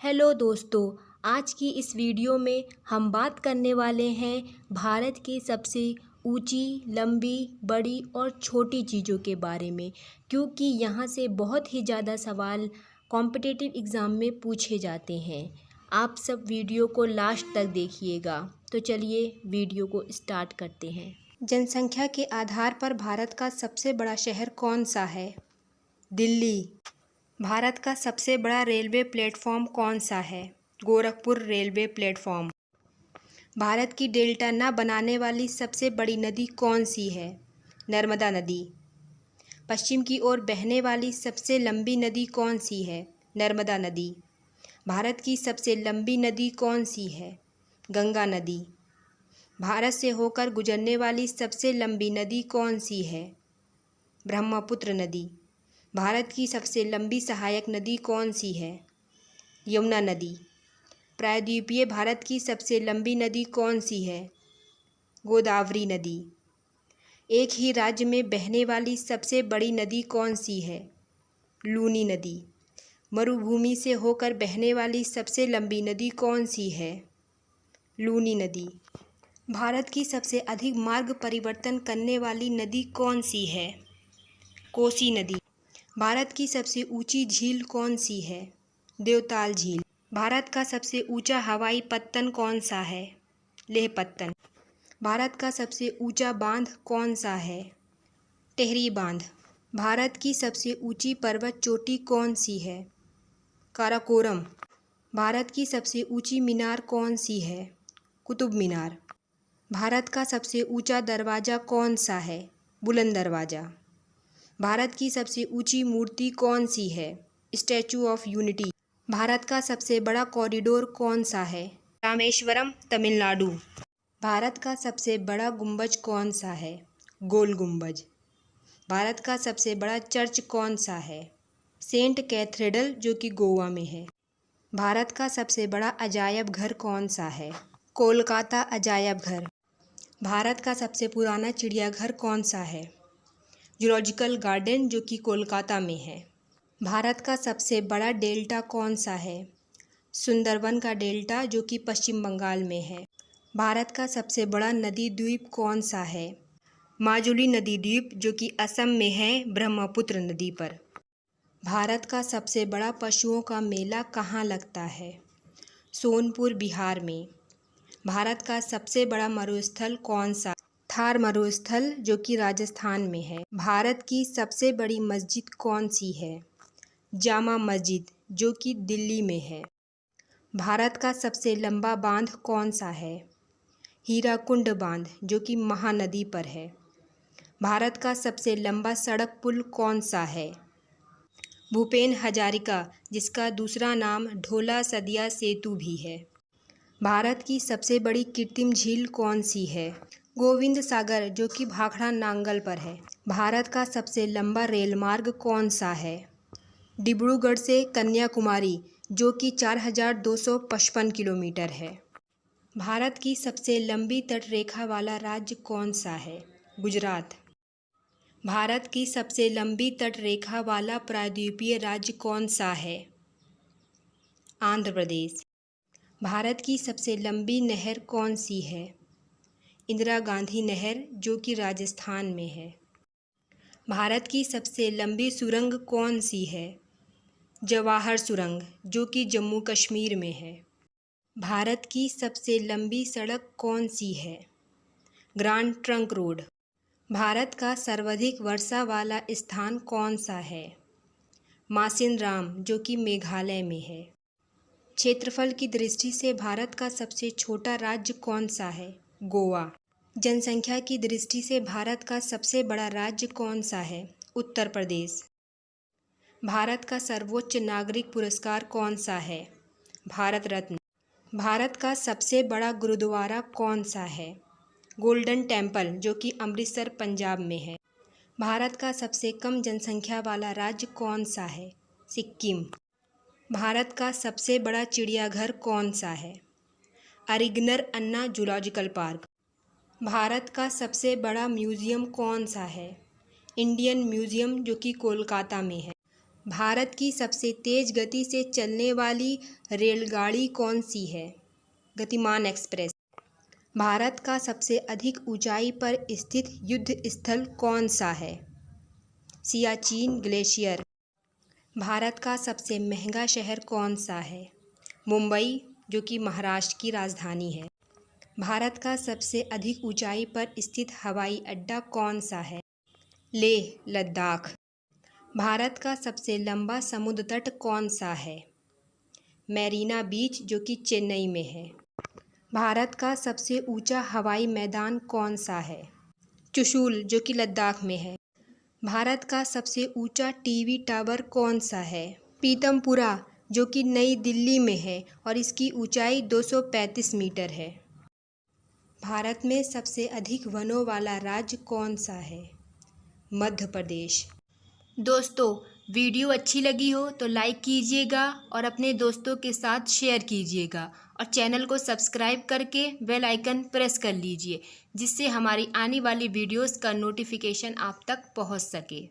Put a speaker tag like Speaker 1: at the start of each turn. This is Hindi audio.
Speaker 1: हेलो दोस्तों, आज की इस वीडियो में हम बात करने वाले हैं भारत की सबसे ऊंची, लंबी, बड़ी और छोटी चीज़ों के बारे में, क्योंकि यहाँ से बहुत ही ज़्यादा सवाल कॉम्पिटिटिव एग्ज़ाम में पूछे जाते हैं। आप सब वीडियो को लास्ट तक देखिएगा। तो चलिए वीडियो को स्टार्ट करते हैं। जनसंख्या के आधार पर भारत का सबसे बड़ा शहर कौन सा है? दिल्ली। भारत का सबसे बड़ा रेलवे प्लेटफॉर्म कौन सा है? Gorakhpur railway platform. भारत की डेल्टा न बनाने वाली सबसे बड़ी नदी कौन सी है? नर्मदा नदी। पश्चिम की ओर बहने वाली सबसे लंबी नदी कौन सी है? नर्मदा नदी। भारत की सबसे लंबी नदी कौन सी है? गंगा नदी। भारत से होकर गुजरने वाली सबसे लंबी नदी कौन सी है? ब्रह्मपुत्र नदी। भारत की सबसे लंबी सहायक नदी कौन सी है? यमुना नदी। प्रायद्वीपीय भारत की सबसे लंबी नदी कौन सी है? गोदावरी नदी। एक ही राज्य में बहने वाली सबसे बड़ी नदी कौन सी है? लूनी नदी। मरुभूमि से होकर बहने वाली सबसे लंबी नदी कौन सी है? लूनी नदी। भारत की सबसे अधिक मार्ग परिवर्तन करने वाली नदी कौन सी है? कोसी नदी। भारत की सबसे ऊंची झील कौन सी है? देवताल झील। भारत का सबसे ऊंचा हवाई पत्तन कौन सा है? लेह पत्तन। भारत का सबसे ऊंचा बांध कौन सा है? टिहरी बांध। भारत की सबसे ऊंची पर्वत चोटी कौन सी है? काराकोरम। भारत की सबसे ऊंची मीनार कौन सी है? कुतुब मीनार। भारत का सबसे ऊंचा दरवाज़ा कौन सा है? बुलंद दरवाज़ा। भारत की सबसे ऊंची मूर्ति कौन सी है? Statue of unity. भारत का सबसे बड़ा कॉरिडोर कौन सा है? रामेश्वरम, तमिलनाडु। भारत का सबसे बड़ा गुंबज कौन सा है? गोल गुंबज। भारत का सबसे बड़ा चर्च कौन सा है? सेंट कैथेड्रल, जो कि गोवा में है। भारत का सबसे बड़ा अजायब घर कौन सा है? कोलकाता अजायब घर। भारत का सबसे पुराना चिड़ियाघर कौन सा है? जूलॉजिकल गार्डन, जो कि कोलकाता में है। भारत का सबसे बड़ा डेल्टा कौन सा है? सुंदरवन का डेल्टा, जो कि पश्चिम बंगाल में है। भारत का सबसे बड़ा नदी द्वीप कौन सा है? माजुली नदी द्वीप, जो कि असम में है, ब्रह्मपुत्र नदी पर। भारत का सबसे बड़ा पशुओं का मेला कहाँ लगता है? सोनपुर, बिहार में। भारत का सबसे बड़ा मरुस्थल कौन सा? थार मरुस्थल, जो कि राजस्थान में है। भारत की सबसे बड़ी मस्जिद कौन सी है? जामा मस्जिद, जो कि दिल्ली में है। भारत का सबसे लंबा बांध कौन सा है? हीराकुंड बांध, जो कि महानदी पर है। भारत का सबसे लंबा सड़क पुल कौन सा है? भूपेन हजारिका, जिसका दूसरा नाम ढोला सदिया सेतु भी है। भारत की सबसे बड़ी कृत्रिम झील कौन सी है? गोविंद सागर, जो कि भाखड़ा नांगल पर है। भारत का सबसे लंबा रेल मार्ग कौन सा है? डिब्रूगढ़ से कन्याकुमारी, जो कि 4255 किलोमीटर है। भारत की सबसे लंबी तटरेखा वाला राज्य कौन सा है? गुजरात। भारत की सबसे लंबी तटरेखा वाला प्रायद्वीपीय राज्य कौन सा है? आंध्र प्रदेश। भारत की सबसे लंबी नहर कौन सी है? इंदिरा गांधी नहर, जो कि राजस्थान में है। भारत की सबसे लंबी सुरंग कौन सी है? जवाहर सुरंग, जो कि जम्मू कश्मीर में है। भारत की सबसे लंबी सड़क कौन सी है? Grand trunk road. भारत का सर्वाधिक वर्षा वाला स्थान कौन सा है? मासिनराम, जो कि मेघालय में है। क्षेत्रफल की दृष्टि से भारत का सबसे छोटा राज्य कौन सा है? गोवा। जनसंख्या की दृष्टि से भारत का सबसे बड़ा राज्य कौन सा है? उत्तर प्रदेश। भारत का सर्वोच्च नागरिक पुरस्कार कौन सा है? भारत रत्न। भारत का सबसे बड़ा गुरुद्वारा कौन सा है? गोल्डन टेम्पल, जो कि अमृतसर, पंजाब में है। भारत का सबसे कम जनसंख्या वाला राज्य कौन सा है? सिक्किम। भारत का सबसे बड़ा चिड़ियाघर कौन सा है? अरिगनर अन्ना जूलॉजिकल पार्क। भारत का सबसे बड़ा म्यूज़ियम कौन सा है? इंडियन म्यूज़ियम, जो कि कोलकाता में है। भारत की सबसे तेज़ गति से चलने वाली रेलगाड़ी कौन सी है? गतिमान एक्सप्रेस। भारत का सबसे अधिक ऊंचाई पर स्थित युद्ध स्थल कौन सा है? सियाचिन ग्लेशियर। भारत का सबसे महंगा शहर कौन सा है? मुंबई, जो कि महाराष्ट्र की राजधानी है। भारत का सबसे अधिक ऊंचाई पर स्थित हवाई अड्डा कौन सा है? लेह, लद्दाख। भारत का सबसे लंबा समुद्र तट कौन सा है? मैरीना बीच, जो कि चेन्नई में है। भारत का सबसे ऊंचा हवाई मैदान कौन सा है? चुशूल, जो कि लद्दाख में है। भारत का सबसे ऊंचा टीवी टावर कौन सा है? पीतमपुरा, जो कि नई दिल्ली में है और इसकी ऊंचाई 235 मीटर है। भारत में सबसे अधिक वनों वाला राज्य कौन सा है? मध्य प्रदेश। दोस्तों, वीडियो अच्छी लगी हो तो लाइक कीजिएगा और अपने दोस्तों के साथ शेयर कीजिएगा और चैनल को सब्सक्राइब करके बेल आइकन प्रेस कर लीजिए, जिससे हमारी आने वाली वीडियोस का नोटिफिकेशन आप तक पहुंच सके।